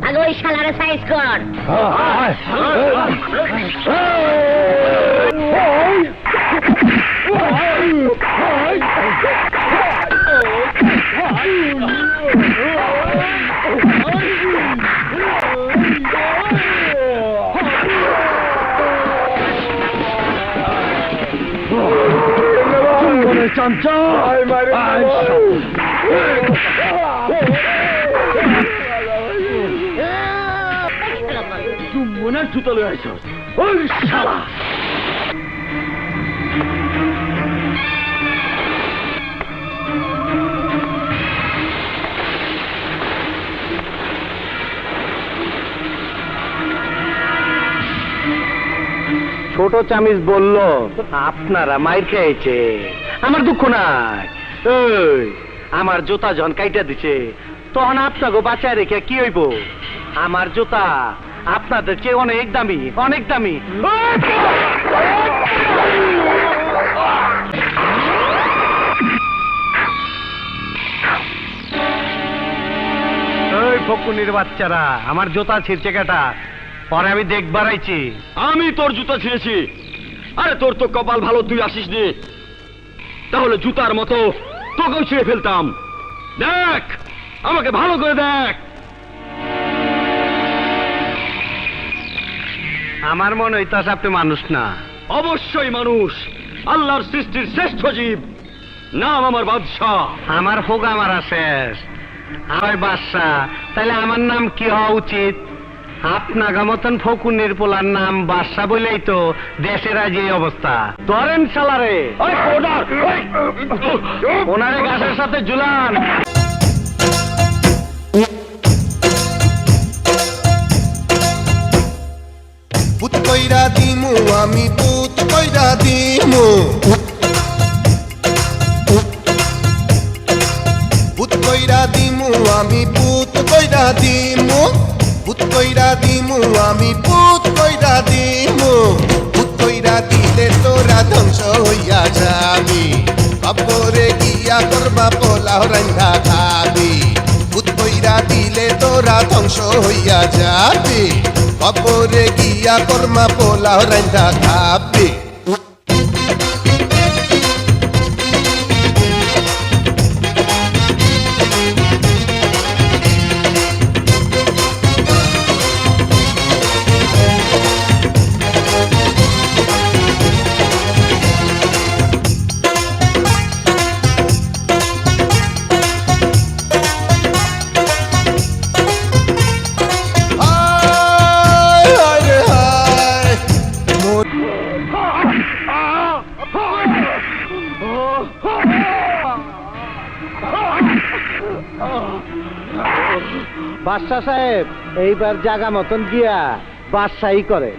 আগে ওই শালারে সাইজ কর। চামচা মনে জুতো লয়ে আইছ ওই শালা। ছোট চামিচ বলল আপনারা মাইর খেয়েছে, আমার দুঃখ নাই। এই আমার জুতা যখন কাইটা দিছে তখন আপনাকে বাঁচায় রেখে কি হইব? আমার জুতা আপনাদের চেয়ে অনেক দামি, অনেক দামি। ওই ফকুনির বাচ্চারা আমার জুতা ছিঁড়ছে কেটা? পরে আমি দেখবার আইছি। আমি তোর জুতা ছিঁড়েছি? আরে তোর তো কপাল ভালো, তুই আসিস নি, তাহলে জুতার মতো তোকেও ছিঁড়ে ফেলতাম। দেখ, আমাকে ভালো করে দেখ। আমার মনে হইতাছে আপনি মানুষ না। অবশ্যই মানুষ, আল্লাহর সৃষ্টির শ্রেষ্ঠ জীব, নাম আমার বাদশাহ। আমার হোগা মারা শেষ, আমার বাদশাহ। তাহলে আমার নাম কি হওয়া উচিত? আপনাগা মতন ফকুনের পোলার নাম বাদশাহ বলেই তো দেশের আজ এই অবস্থা। ধরেন শালারে, ওনারে গাছের সাথে ঝুলান। পুত কইরা দিমু আমি, পুত কইরা দিমু, পুত কইরা দিমু আমি, পুত কইরা দিমু, পুত কইরা দিমু আমি, পুত কইরা দিমু। পুত কইরা দিলে তোরা ধ্বংস হইয়া যাবি, কবরে গিয়া করবা পোলাও রান্না খাবি। পুত কইরা দিলে তোরা ধ্বংস হইয়া যাবি, কবরে গিয়া কর্মা পোলাও রান্না খাবি। বাদশাহ সাহেব এইবার জাগা মতন গিয়া বাদশাহী করে।